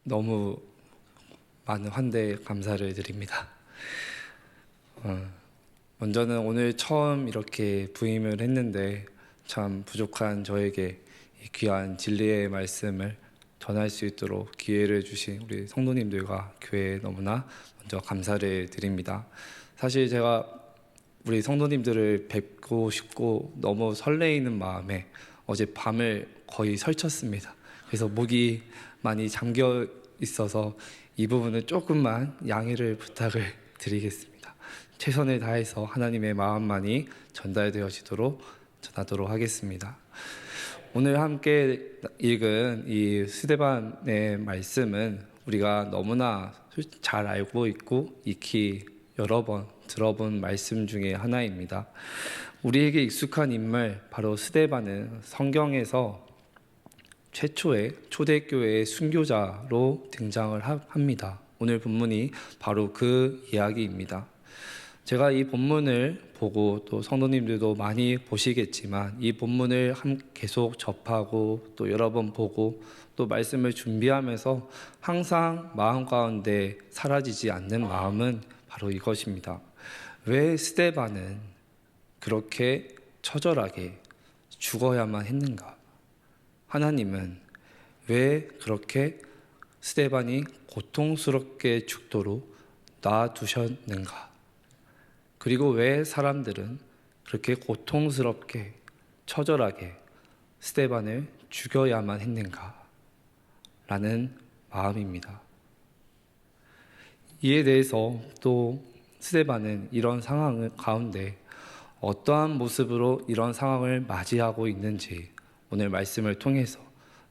너무 많은 환대에 감사를 드립니다. 먼저는 오늘 처음 이렇게 부임을 했는데 참 부족한 저에게 이 귀한 진리의 말씀을 전할 수 있도록 기회를 주신 우리 성도님들과 교회에 너무나 먼저 감사를 드립니다. 사실 제가 우리 성도님들을 뵙고 싶고 너무 설레이는 마음에 어제 밤을 거의 설쳤습니다. 그래서 목이 많이 잠겨 있어서 이 부분은 조금만 양해를 부탁을 드리겠습니다. 최선을 다해서 하나님의 마음만이 전달되어지도록 전하도록 하겠습니다. 오늘 함께 읽은 이 스데반의 말씀은 우리가 너무나 잘 알고 있고 익히 여러 번 들어본 말씀 중에 하나입니다. 우리에게 익숙한 인물 바로 스데반은 성경에서 최초의 초대교회의 순교자로 등장을 합니다. 오늘 본문이 바로 그 이야기입니다. 제가 이 본문을 보고 또 성도님들도 많이 보시겠지만 이 본문을 계속 접하고 또 여러 번 보고 또 말씀을 준비하면서 항상 마음 가운데 사라지지 않는 마음은 바로 이것입니다. 왜 스데반은 그렇게 처절하게 죽어야만 했는가? 하나님은 왜 그렇게 스데반이 고통스럽게 죽도록 놔두셨는가? 그리고 왜 사람들은 그렇게 고통스럽게 처절하게 스데반을 죽여야만 했는가? 라는 마음입니다. 이에 대해서 또 스데반은 이런 상황 가운데 어떠한 모습으로 이런 상황을 맞이하고 있는지 오늘 말씀을 통해서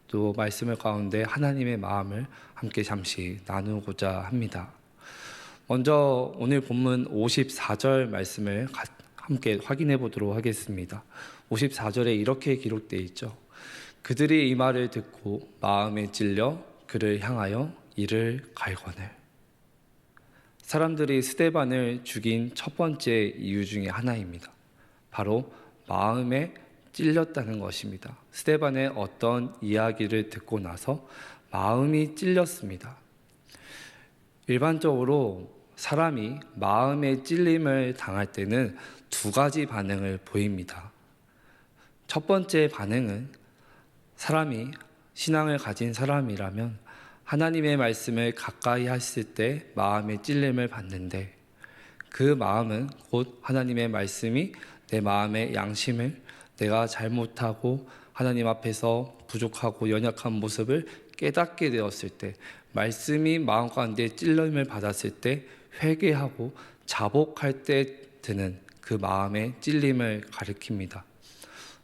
또 말씀을 가운데 하나님의 마음을 함께 잠시 나누고자 합니다. 먼저 오늘 본문 54절 말씀을 함께 확인해 보도록 하겠습니다. 54절에 이렇게 기록되어 있죠. 그들이 이 말을 듣고 마음에 찔려 그를 향하여 이를 갈거늘. 사람들이 스데반을 죽인 첫 번째 이유 중에 하나입니다. 바로 마음에 찔렸다는 것입니다. 스데반의 어떤 이야기를 듣고 나서 마음이 찔렸습니다. 일반적으로 사람이 마음의 찔림을 당할 때는 두 가지 반응을 보입니다. 첫 번째 반응은 사람이 신앙을 가진 사람이라면 하나님의 말씀을 가까이 했을 때 마음의 찔림을 받는데 그 마음은 곧 하나님의 말씀이 내 마음의 양심을 내가 잘못하고 하나님 앞에서 부족하고 연약한 모습을 깨닫게 되었을 때 말씀이 마음 가운데 찔림을 받았을 때 회개하고 자복할 때 드는 그 마음의 찔림을 가리킵니다.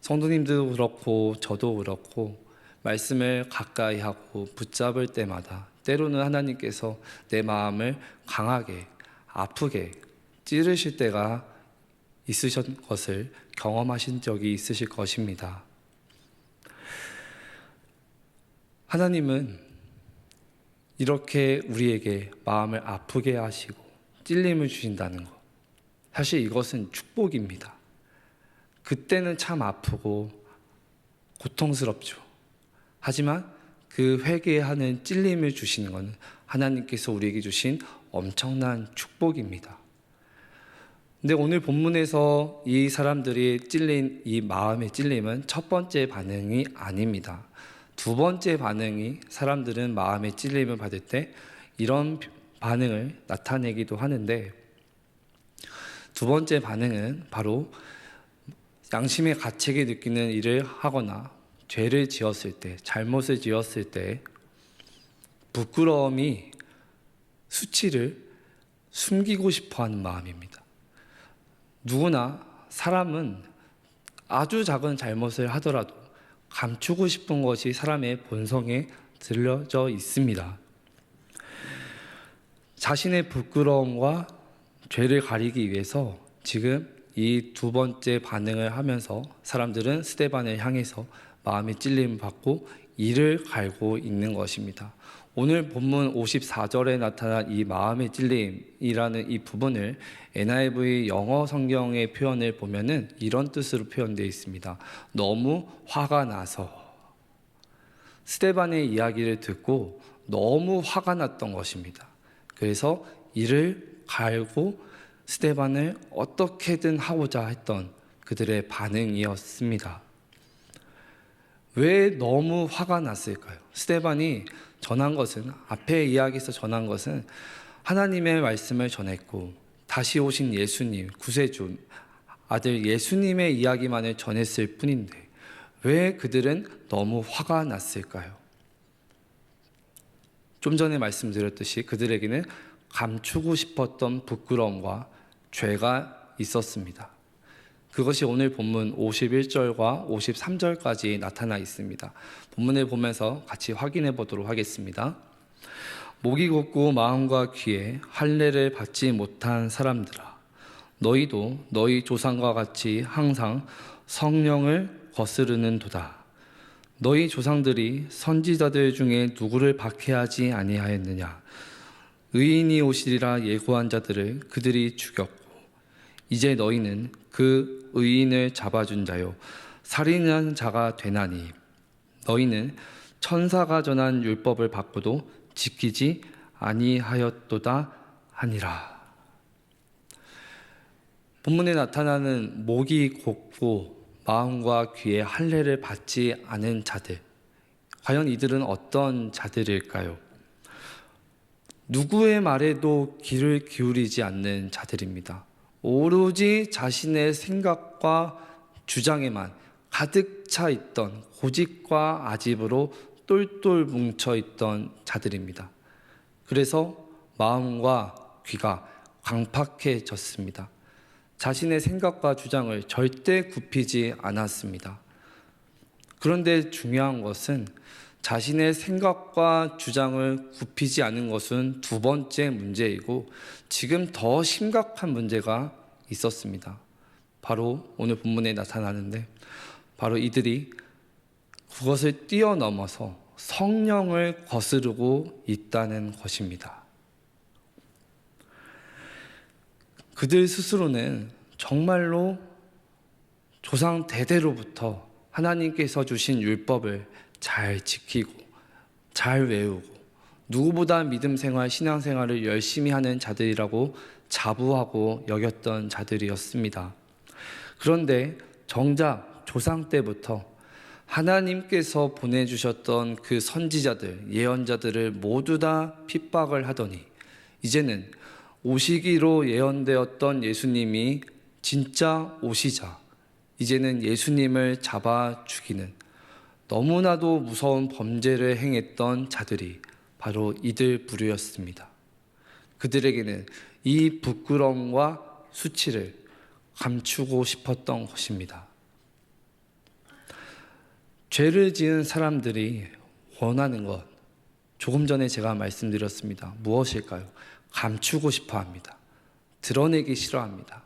성도님들도 그렇고 저도 그렇고 말씀을 가까이 하고 붙잡을 때마다 때로는 하나님께서 내 마음을 강하게 아프게 찌르실 때가 있으신 것을 경험하신 적이 있으실 것입니다. 하나님은 이렇게 우리에게 마음을 아프게 하시고 찔림을 주신다는 것, 사실 이것은 축복입니다. 그때는 참 아프고 고통스럽죠. 하지만 그 회개하는 찔림을 주시는 것은 하나님께서 우리에게 주신 엄청난 축복입니다. 근데 오늘 본문에서 이 사람들이 찔린 이 마음의 찔림은 첫 번째 반응이 아닙니다. 두 번째 반응이 사람들은 마음의 찔림을 받을 때 이런 반응을 나타내기도 하는데 두 번째 반응은 바로 양심의 가책이 느끼는 일을 하거나 죄를 지었을 때, 잘못을 지었을 때 부끄러움이 수치를 숨기고 싶어하는 마음입니다. 누구나 사람은 아주 작은 잘못을 하더라도 감추고 싶은 것이 사람의 본성에 들려져 있습니다. 자신의 부끄러움과 죄를 가리기 위해서 지금 이 두 번째 반응을 하면서 사람들은 스데반을 향해서 마음의 찔림을 받고 이를 갈고 있는 것입니다. 오늘 본문 54절에 나타난 이 마음의 찔림이라는 이 부분을 NIV 영어 성경의 표현을 보면은 이런 뜻으로 표현되어 있습니다. 너무 화가 나서. 스데반의 이야기를 듣고 너무 화가 났던 것입니다. 그래서 이를 갈고 스데반을 어떻게든 하고자 했던 그들의 반응이었습니다. 왜 너무 화가 났을까요? 스데반이 전한 것은, 앞에 이야기에서 전한 것은 하나님의 말씀을 전했고 다시 오신 예수님, 구세주 아들 예수님의 이야기만을 전했을 뿐인데 왜 그들은 너무 화가 났을까요? 좀 전에 말씀드렸듯이 그들에게는 감추고 싶었던 부끄러움과 죄가 있었습니다. 그것이 오늘 본문 51절과 53절까지 나타나 있습니다. 본문을 보면서 같이 확인해 보도록 하겠습니다. 목이 곧고 마음과 귀에 할례를 받지 못한 사람들아, 너희도 너희 조상과 같이 항상 성령을 거스르는도다. 너희 조상들이 선지자들 중에 누구를 박해하지 아니하였느냐? 의인이 오시리라 예고한 자들을 그들이 죽였고 이제 너희는 그 의인을 잡아준 자요 살인한 자가 되나니 너희는 천사가 전한 율법을 받고도 지키지 아니하였도다 하니라. 본문에 나타나는 목이 곧고 마음과 귀에 할례를 받지 않은 자들, 과연 이들은 어떤 자들일까요? 누구의 말에도 귀를 기울이지 않는 자들입니다. 오로지 자신의 생각과 주장에만 가득 차 있던 고집과 아집으로 똘똘 뭉쳐 있던 자들입니다. 그래서 마음과 귀가 강팍해졌습니다. 자신의 생각과 주장을 절대 굽히지 않았습니다. 그런데 중요한 것은 자신의 생각과 주장을 굽히지 않은 것은 두 번째 문제이고 지금 더 심각한 문제가 있었습니다. 바로 오늘 본문에 나타나는데 바로 이들이 그것을 뛰어넘어서 성령을 거스르고 있다는 것입니다. 그들 스스로는 정말로 조상 대대로부터 하나님께서 주신 율법을 잘 지키고 잘 외우고 누구보다 믿음 생활, 신앙 생활을 열심히 하는 자들이라고 자부하고 여겼던 자들이었습니다. 그런데 정작 조상 때부터 하나님께서 보내주셨던 그 선지자들, 예언자들을 모두 다 핍박을 하더니 이제는 오시기로 예언되었던 예수님이 진짜 오시자 이제는 예수님을 잡아 죽이는 너무나도 무서운 범죄를 행했던 자들이 바로 이들 부류였습니다. 그들에게는 이 부끄러움과 수치를 감추고 싶었던 것입니다. 죄를 지은 사람들이 원하는 것, 조금 전에 제가 말씀드렸습니다. 무엇일까요? 감추고 싶어 합니다. 드러내기 싫어합니다.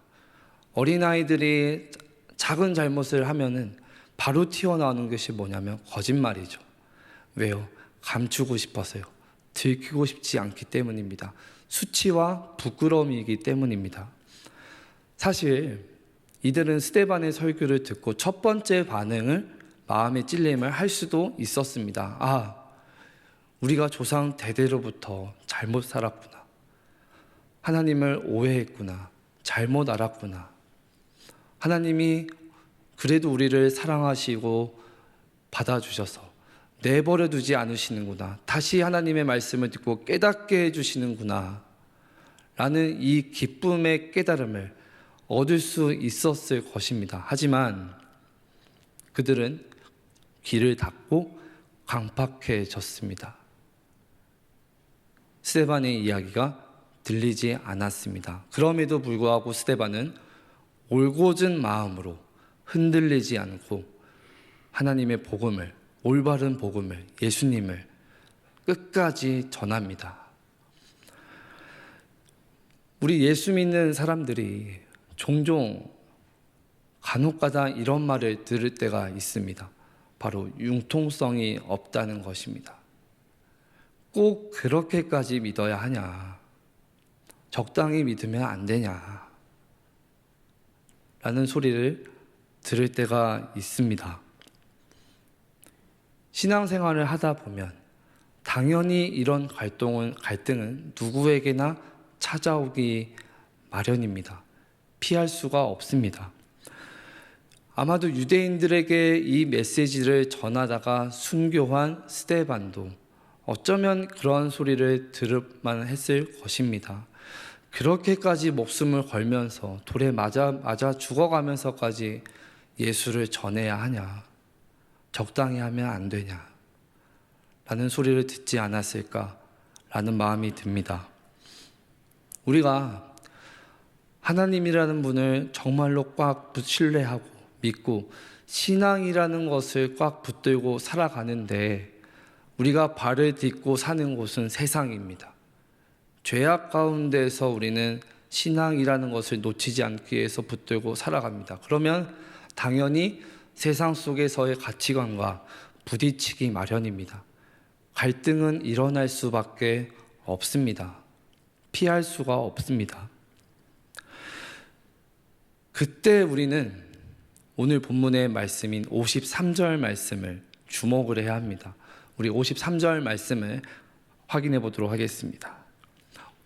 어린아이들이 작은 잘못을 하면은 바로 튀어나오는 것이 뭐냐면 거짓말이죠. 왜요? 감추고 싶어서요. 들키고 싶지 않기 때문입니다. 수치와 부끄러움이기 때문입니다. 사실 이들은 스데반의 설교를 듣고 첫 번째 반응을 마음의 찔림을 할 수도 있었습니다. 아, 우리가 조상 대대로부터 잘못 살았구나. 하나님을 오해했구나. 잘못 알았구나. 하나님이 그래도 우리를 사랑하시고 받아주셔서 내버려 두지 않으시는구나. 다시 하나님의 말씀을 듣고 깨닫게 해주시는구나. 라는 이 기쁨의 깨달음을 얻을 수 있었을 것입니다. 하지만 그들은 귀를 닫고 강팍해졌습니다. 스데반의 이야기가 들리지 않았습니다. 그럼에도 불구하고 스데반은 올곧은 마음으로 흔들리지 않고 하나님의 복음을, 올바른 복음을, 예수님을 끝까지 전합니다. 우리 예수 믿는 사람들이 종종 간혹가다 이런 말을 들을 때가 있습니다. 바로 융통성이 없다는 것입니다. 꼭 그렇게까지 믿어야 하냐? 적당히 믿으면 안 되냐? 라는 소리를 들을 때가 있습니다. 신앙생활을 하다 보면 당연히 이런 갈등은 누구에게나 찾아오기 마련입니다. 피할 수가 없습니다. 아마도 유대인들에게 이 메시지를 전하다가 순교한 스데반도 어쩌면 그런 소리를 들을 만했을 것입니다. 그렇게까지 목숨을 걸면서 돌에 맞아 죽어가면서까지 예수를 전해야 하냐, 적당히 하면 안 되냐 라는 소리를 듣지 않았을까라는 마음이 듭니다. 우리가 하나님이라는 분을 정말로 꽉 신뢰하고 믿고 신앙이라는 것을 꽉 붙들고 살아가는데 우리가 발을 딛고 사는 곳은 세상입니다. 죄악 가운데서 우리는 신앙이라는 것을 놓치지 않기 위해서 붙들고 살아갑니다. 그러면 당연히 세상 속에서의 가치관과 부딪히기 마련입니다. 갈등은 일어날 수밖에 없습니다. 피할 수가 없습니다. 그때 우리는 오늘 본문의 말씀인 53절 말씀을 주목을 해야 합니다. 우리 53절 말씀을 확인해 보도록 하겠습니다.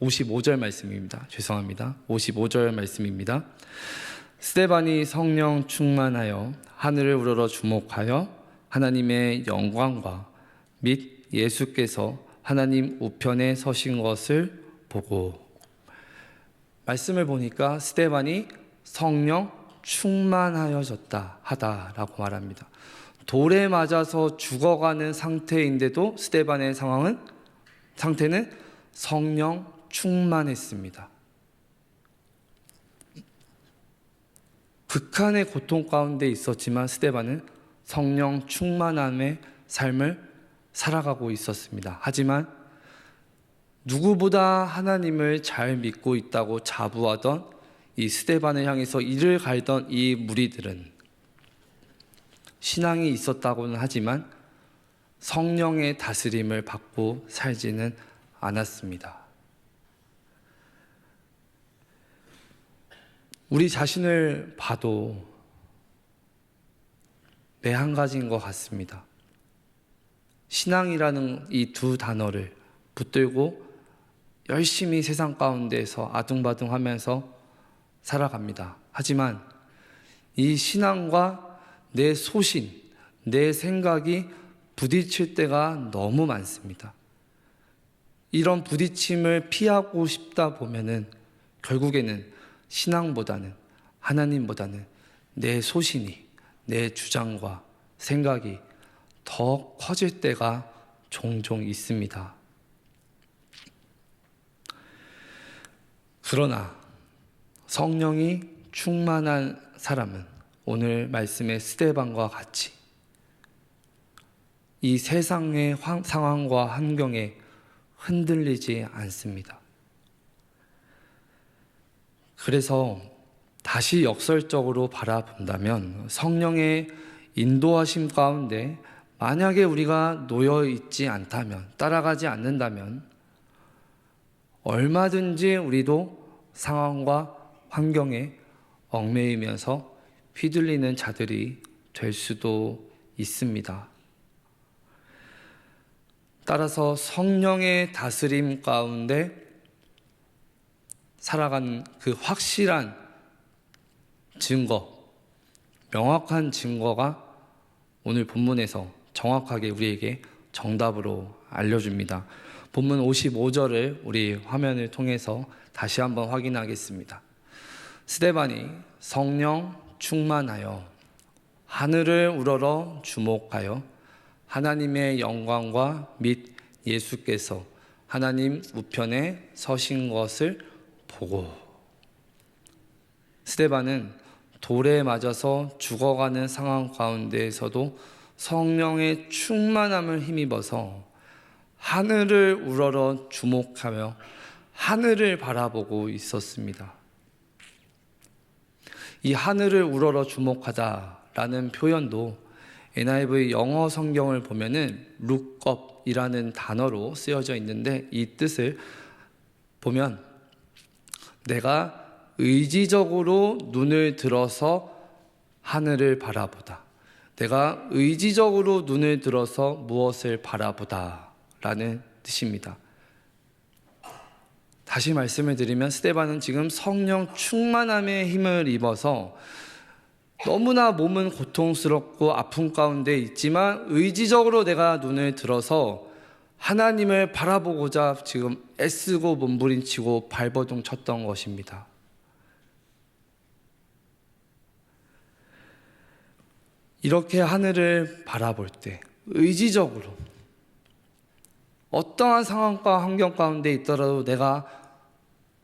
55절 말씀입니다. 죄송합니다. 55절 말씀입니다. 스데반이 성령 충만하여 하늘을 우러러 주목하여 하나님의 영광과 및 예수께서 하나님 우편에 서신 것을 보고, 말씀을 보니까 스데반이 성령 충만하여졌다 하다라고 말합니다. 돌에 맞아서 죽어가는 상태인데도 스데반의 상태는 성령 충만했습니다. 극한의 고통 가운데 있었지만 스데반은 성령 충만함의 삶을 살아가고 있었습니다. 하지만 누구보다 하나님을 잘 믿고 있다고 자부하던 이 스데반을 향해서 이를 갈던 이 무리들은 신앙이 있었다고는 하지만 성령의 다스림을 받고 살지는 않았습니다. 우리 자신을 봐도 매 한 가지인 것 같습니다. 신앙이라는 이 두 단어를 붙들고 열심히 세상 가운데에서 아둥바둥하면서 살아갑니다. 하지만 이 신앙과 내 소신, 내 생각이 부딪힐 때가 너무 많습니다. 이런 부딪힘을 피하고 싶다 보면은 결국에는 신앙보다는, 하나님보다는 내 소신이, 내 주장과 생각이 더 커질 때가 종종 있습니다. 그러나 성령이 충만한 사람은 오늘 말씀의 스데반과 같이 이 세상의 상황과 환경에 흔들리지 않습니다. 그래서 다시 역설적으로 바라본다면 성령의 인도하심 가운데 만약에 우리가 놓여 있지 않다면, 따라가지 않는다면 얼마든지 우리도 상황과 환경에 얽매이면서 휘둘리는 자들이 될 수도 있습니다. 따라서 성령의 다스림 가운데 살아가는 그 확실한 증거, 명확한 증거가 오늘 본문에서 정확하게 우리에게 정답으로 알려줍니다. 본문 55절을 우리 화면을 통해서 다시 한번 확인하겠습니다. 스데반이 성령 충만하여 하늘을 우러러 주목하여 하나님의 영광과 및 예수께서 하나님 우편에 서신 것을 보고, 스데반은 돌에 맞아서 죽어가는 상황 가운데에서도 성령의 충만함을 힘입어서 하늘을 우러러 주목하며 하늘을 바라보고 있었습니다. 이 하늘을 우러러 주목하다라는 표현도 NIV 영어 성경을 보면은 look up이라는 단어로 쓰여져 있는데, 이 뜻을 보면 내가 의지적으로 눈을 들어서 하늘을 바라보다, 내가 의지적으로 눈을 들어서 무엇을 바라보다 라는 뜻입니다. 다시 말씀을 드리면 스데반은 지금 성령 충만함의 힘을 입어서 너무나 몸은 고통스럽고 아픔 가운데 있지만 의지적으로 내가 눈을 들어서 하나님을 바라보고자 지금 애쓰고 몸부림치고 발버둥 쳤던 것입니다. 이렇게 하늘을 바라볼 때 의지적으로 어떠한 상황과 환경 가운데 있더라도 내가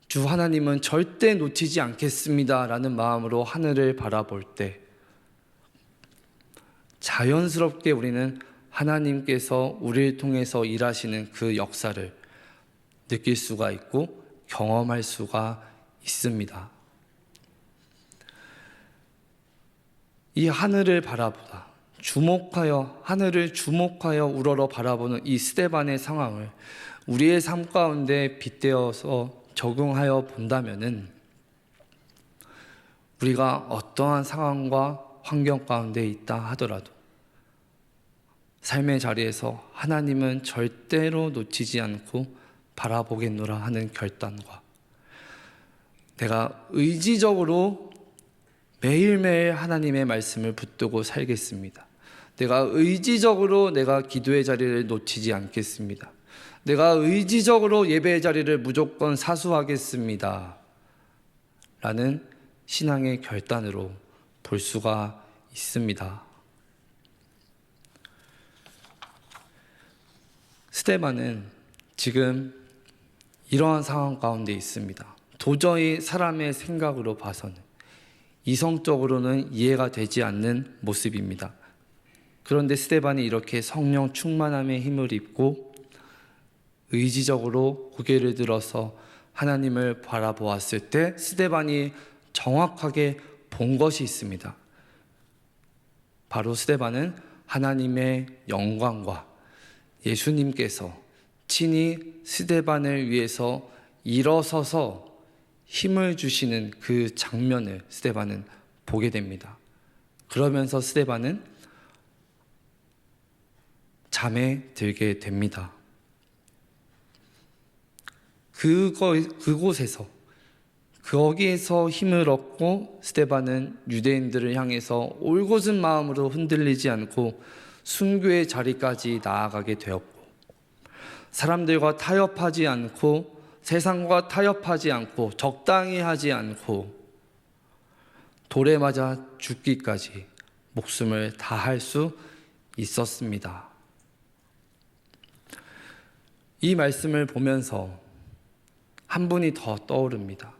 주 하나님은 절대 놓치지 않겠습니다 라는 마음으로 하늘을 바라볼 때 자연스럽게 우리는 하나님께서 우리를 통해서 일하시는 그 역사를 느낄 수가 있고 경험할 수가 있습니다. 이 하늘을 바라보다 하늘을 주목하여 우러러 바라보는 이 스데반의 상황을 우리의 삶 가운데 빗대어서 적용하여 본다면은 우리가 어떠한 상황과 환경 가운데 있다 하더라도 삶의 자리에서 하나님은 절대로 놓치지 않고 바라보겠노라 하는 결단과 내가 의지적으로 매일매일 하나님의 말씀을 붙들고 살겠습니다. 내가 의지적으로 내가 기도의 자리를 놓치지 않겠습니다. 내가 의지적으로 예배의 자리를 무조건 사수하겠습니다 라는 신앙의 결단으로 볼 수가 있습니다. 스데반은 지금 이러한 상황 가운데 있습니다. 도저히 사람의 생각으로 봐서는 이성적으로는 이해가 되지 않는 모습입니다. 그런데 스데반이 이렇게 성령 충만함의 힘을 입고 의지적으로 고개를 들어서 하나님을 바라보았을 때 스데반이 정확하게 본 것이 있습니다. 바로 스데반은 하나님의 영광과 예수님께서 친히 스데반을 위해서 일어서서 힘을 주시는 그 장면을 스데반은 보게 됩니다. 그러면서 스데반은 잠에 들게 됩니다. 그곳에서 거기에서 힘을 얻고 스데반은 유대인들을 향해서 올곧은 마음으로 흔들리지 않고 순교의 자리까지 나아가게 되었고 사람들과 타협하지 않고 세상과 타협하지 않고 적당히 하지 않고 돌에 맞아 죽기까지 목숨을 다할 수 있었습니다. 이 말씀을 보면서 한 분이 더 떠오릅니다.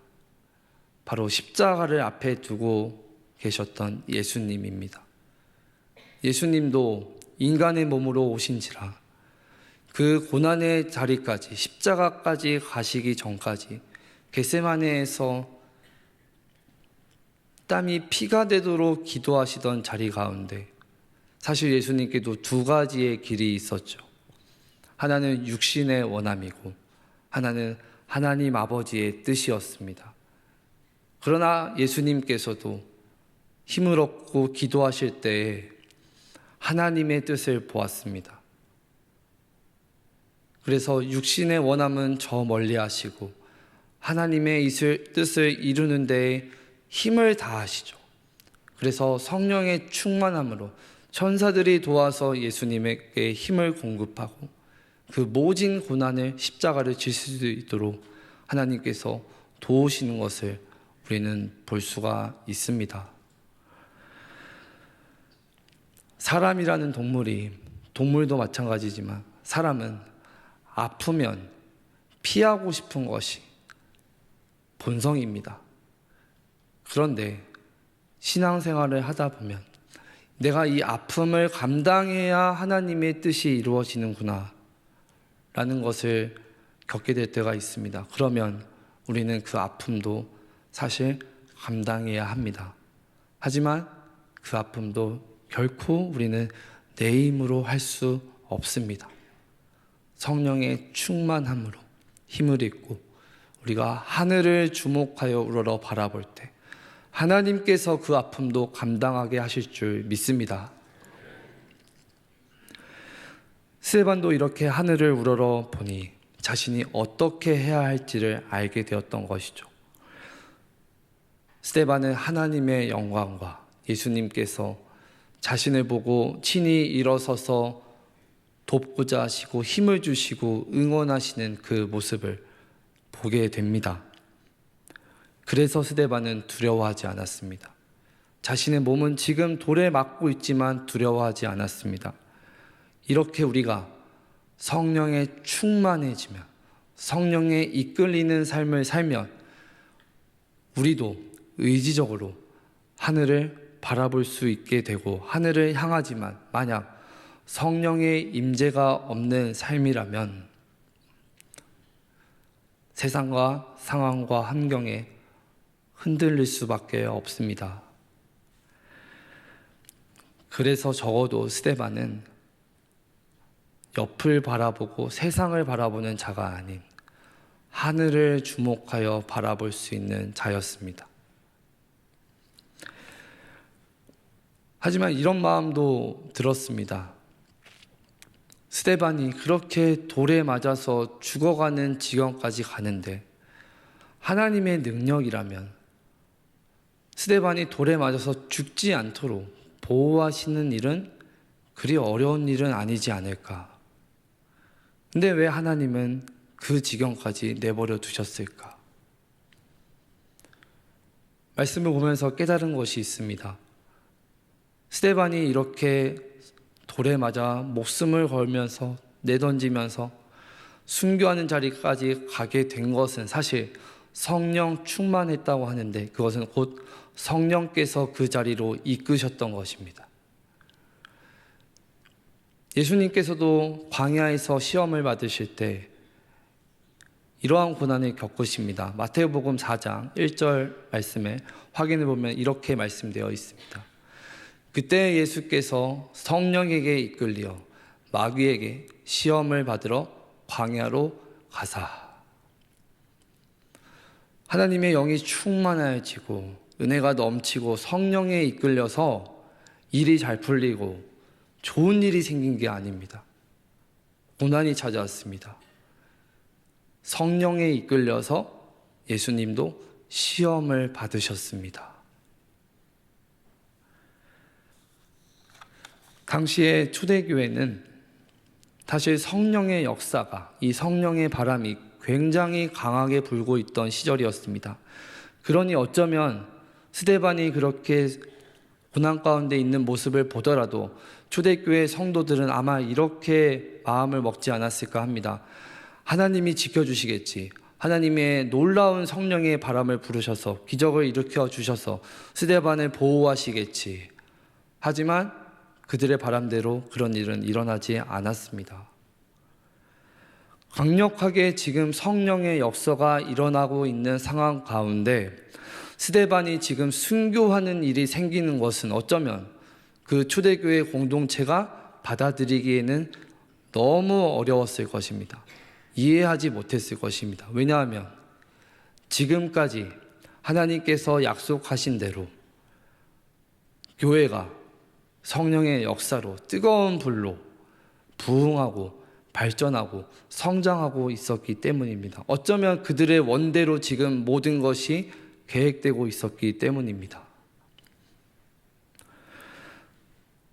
바로 십자가를 앞에 두고 계셨던 예수님입니다. 예수님도 인간의 몸으로 오신지라 그 고난의 자리까지 십자가까지 가시기 전까지 겟세마네에서 땀이 피가 되도록 기도하시던 자리 가운데 사실 예수님께도 두 가지의 길이 있었죠. 하나는 육신의 원함이고 하나는 하나님 아버지의 뜻이었습니다. 그러나 예수님께서도 힘을 얻고 기도하실 때에 하나님의 뜻을 보았습니다. 그래서 육신의 원함은 저 멀리 하시고 하나님의 뜻을 이루는 데에 힘을 다하시죠. 그래서 성령의 충만함으로 천사들이 도와서 예수님에게 힘을 공급하고 그 모진 고난을 십자가를 지실 수 있도록 하나님께서 도우시는 것을 우리는 볼 수가 있습니다. 사람이라는 동물도 마찬가지지만 사람은 아프면 피하고 싶은 것이 본성입니다. 그런데 신앙생활을 하다 보면 내가 이 아픔을 감당해야 하나님의 뜻이 이루어지는구나 라는 것을 겪게 될 때가 있습니다. 그러면 우리는 그 아픔도 사실 감당해야 합니다. 하지만 그 아픔도 결코 우리는 내 힘으로 할 수 없습니다. 성령의 충만함으로 힘을 입고 우리가 하늘을 주목하여 우러러 바라볼 때 하나님께서 그 아픔도 감당하게 하실 줄 믿습니다. 스데반도 이렇게 하늘을 우러러 보니 자신이 어떻게 해야 할지를 알게 되었던 것이죠. 스데반은 하나님의 영광과 예수님께서 자신을 보고 친히 일어서서 돕고자 하시고 힘을 주시고 응원하시는 그 모습을 보게 됩니다. 그래서 스데반은 두려워하지 않았습니다. 자신의 몸은 지금 돌에 맞고 있지만 두려워하지 않았습니다. 이렇게 우리가 성령에 충만해지며 성령에 이끌리는 삶을 살면 우리도 의지적으로 하늘을 바라볼 수 있게 되고 하늘을 향하지만 만약 성령의 임재가 없는 삶이라면 세상과 상황과 환경에 흔들릴 수밖에 없습니다. 그래서 적어도 스데반은 옆을 바라보고 세상을 바라보는 자가 아닌 하늘을 주목하여 바라볼 수 있는 자였습니다. 하지만 이런 마음도 들었습니다. 스데반이 그렇게 돌에 맞아서 죽어가는 지경까지 가는데 하나님의 능력이라면 스데반이 돌에 맞아서 죽지 않도록 보호하시는 일은 그리 어려운 일은 아니지 않을까. 근데 왜 하나님은 그 지경까지 내버려 두셨을까? 말씀을 보면서 깨달은 것이 있습니다. 스데반이 이렇게 돌에 맞아 목숨을 걸면서 내던지면서 순교하는 자리까지 가게 된 것은 사실 성령 충만했다고 하는데 그것은 곧 성령께서 그 자리로 이끄셨던 것입니다. 예수님께서도 광야에서 시험을 받으실 때 이러한 고난을 겪으십니다. 마태복음 4장 1절 말씀에 확인해 보면 이렇게 말씀되어 있습니다. 그때 예수께서 성령에게 이끌려 마귀에게 시험을 받으러 광야로 가사. 하나님의 영이 충만해지고 은혜가 넘치고 성령에 이끌려서 일이 잘 풀리고 좋은 일이 생긴 게 아닙니다. 고난이 찾아왔습니다. 성령에 이끌려서 예수님도 시험을 받으셨습니다. 당시에 초대교회는 사실 성령의 역사가, 이 성령의 바람이 굉장히 강하게 불고 있던 시절이었습니다. 그러니 어쩌면 스데반이 그렇게 고난 가운데 있는 모습을 보더라도 초대교회 성도들은 아마 이렇게 마음을 먹지 않았을까 합니다. 하나님이 지켜주시겠지. 하나님의 놀라운 성령의 바람을 부르셔서 기적을 일으켜 주셔서 스데반을 보호하시겠지. 하지만 그들의 바람대로 그런 일은 일어나지 않았습니다. 강력하게 지금 성령의 역사가 일어나고 있는 상황 가운데 스데반이 지금 순교하는 일이 생기는 것은 어쩌면 그 초대교회 공동체가 받아들이기에는 너무 어려웠을 것입니다. 이해하지 못했을 것입니다. 왜냐하면 지금까지 하나님께서 약속하신 대로 교회가 성령의 역사로 뜨거운 불로 부흥하고 발전하고 성장하고 있었기 때문입니다. 어쩌면 그들의 원대로 지금 모든 것이 계획되고 있었기 때문입니다.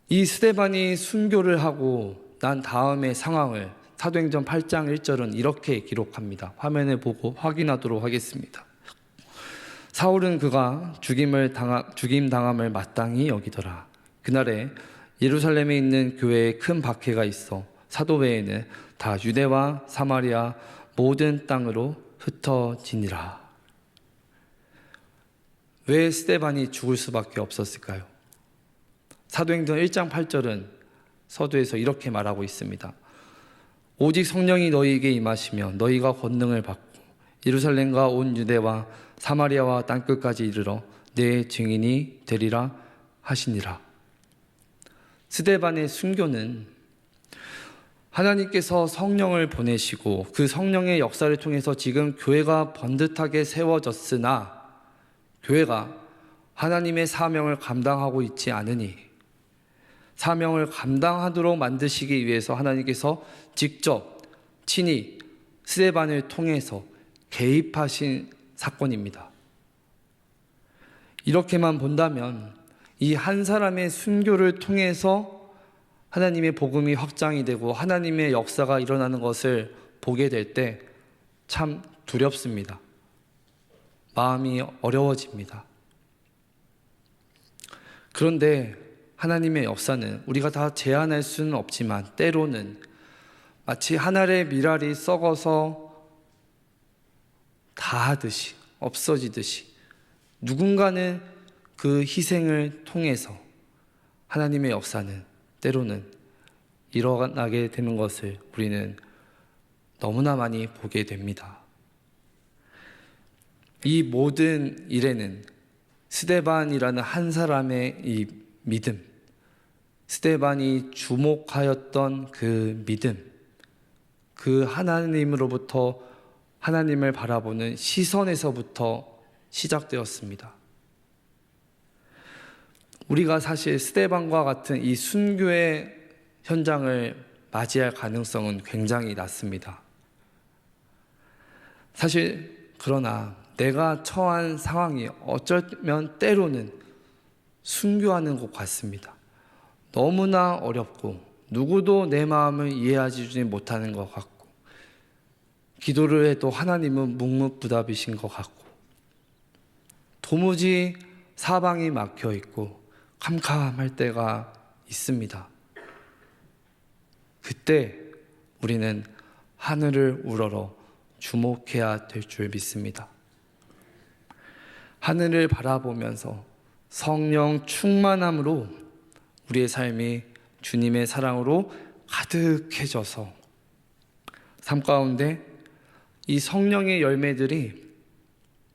이 스데반이 순교를 하고 난 다음의 상황을 사도행전 8장 1절은 이렇게 기록합니다. 화면에 보고 확인하도록 하겠습니다. 사울은 그가 죽임 당함을 마땅히 여기더라. 그날에 예루살렘에 있는 교회에 큰 박해가 있어 사도 외에는 다 유대와 사마리아 모든 땅으로 흩어지니라. 왜 스데반이 죽을 수밖에 없었을까요? 사도행전 1장 8절은 서두에서 이렇게 말하고 있습니다. 오직 성령이 너희에게 임하시며 너희가 권능을 받고 예루살렘과 온 유대와 사마리아와 땅끝까지 이르러 내 증인이 되리라 하시니라. 스데반의 순교는 하나님께서 성령을 보내시고 그 성령의 역사를 통해서 지금 교회가 번듯하게 세워졌으나 교회가 하나님의 사명을 감당하고 있지 않으니 사명을 감당하도록 만드시기 위해서 하나님께서 직접 친히 스데반을 통해서 개입하신 사건입니다. 이렇게만 본다면 이 한 사람의 순교를 통해서 하나님의 복음이 확장이 되고 하나님의 역사가 일어나는 것을 보게 될 때 참 두렵습니다. 마음이 어려워집니다. 그런데 하나님의 역사는 우리가 다 제한할 수는 없지만 때로는 마치 한 알의 밀알이 썩어서 다하듯이 없어지듯이 누군가는 그 희생을 통해서 하나님의 역사는 때로는 일어나게 되는 것을 우리는 너무나 많이 보게 됩니다. 이 모든 일에는 스데반이라는 한 사람의 이 믿음, 스데반이 주목하였던 그 믿음, 그 하나님으로부터 하나님을 바라보는 시선에서부터 시작되었습니다. 우리가 사실 스데반과 같은 이 순교의 현장을 맞이할 가능성은 굉장히 낮습니다. 사실 그러나 내가 처한 상황이 어쩌면 때로는 순교하는 것 같습니다. 너무나 어렵고 누구도 내 마음을 이해하지 못하는 것 같고 기도를 해도 하나님은 묵묵부답이신 것 같고 도무지 사방이 막혀 있고 캄캄할 때가 있습니다. 그때 우리는 하늘을 우러러 주목해야 될 줄 믿습니다. 하늘을 바라보면서 성령 충만함으로 우리의 삶이 주님의 사랑으로 가득해져서 삶 가운데 이 성령의 열매들이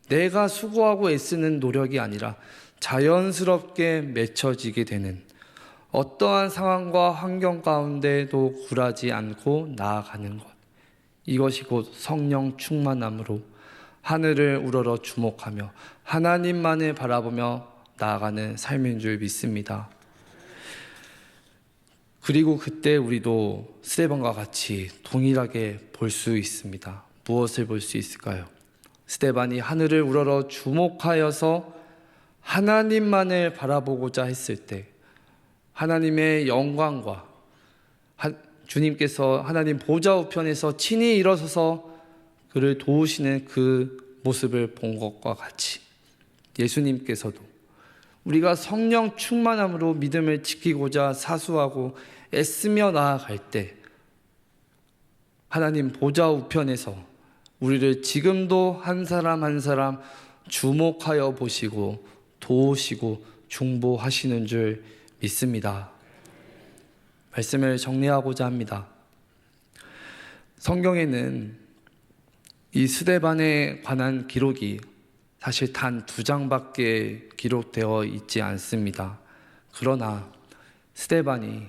내가 수고하고 애쓰는 노력이 아니라 자연스럽게 맺혀지게 되는 어떠한 상황과 환경 가운데도 굴하지 않고 나아가는 것, 이것이 곧 성령 충만함으로 하늘을 우러러 주목하며 하나님만을 바라보며 나아가는 삶인 줄 믿습니다. 그리고 그때 우리도 스데반과 같이 동일하게 볼 수 있습니다. 무엇을 볼 수 있을까요? 스데반이 하늘을 우러러 주목하여서 하나님만을 바라보고자 했을 때 하나님의 영광과 주님께서 하나님 보좌 우편에서 친히 일어서서 그를 도우시는 그 모습을 본 것과 같이 예수님께서도 우리가 성령 충만함으로 믿음을 지키고자 사수하고 애쓰며 나아갈 때 하나님 보좌 우편에서 우리를 지금도 한 사람 한 사람 주목하여 보시고 도우시고 중보하시는 줄 믿습니다. 말씀을 정리하고자 합니다. 성경에는 이 스데반에 관한 기록이 사실 단 2장밖에 기록되어 있지 않습니다. 그러나 스데반이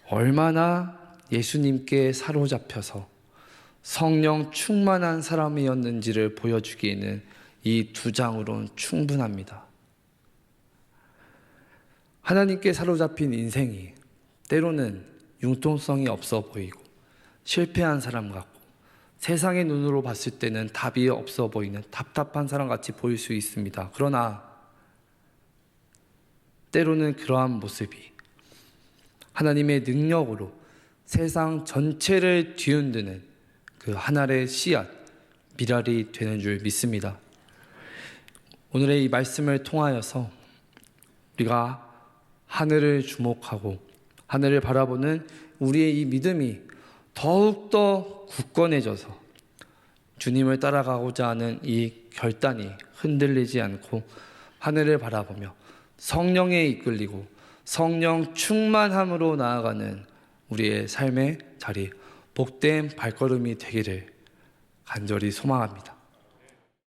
얼마나 예수님께 사로잡혀서 성령 충만한 사람이었는지를 보여주기에는 이 2장으로는 충분합니다. 하나님께 사로잡힌 인생이 때로는 융통성이 없어 보이고 실패한 사람 같고 세상의 눈으로 봤을 때는 답이 없어 보이는 답답한 사람같이 보일 수 있습니다. 그러나 때로는 그러한 모습이 하나님의 능력으로 세상 전체를 뒤흔드는 그 하나의 씨앗, 밀알이 되는 줄 믿습니다. 오늘의 이 말씀을 통하여서 우리가 하늘을 주목하고 하늘을 바라보는 우리의 이 믿음이 더욱더 굳건해져서 주님을 따라가고자 하는 이 결단이 흔들리지 않고 하늘을 바라보며 성령에 이끌리고 성령 충만함으로 나아가는 우리의 삶의 자리, 복된 발걸음이 되기를 간절히 소망합니다.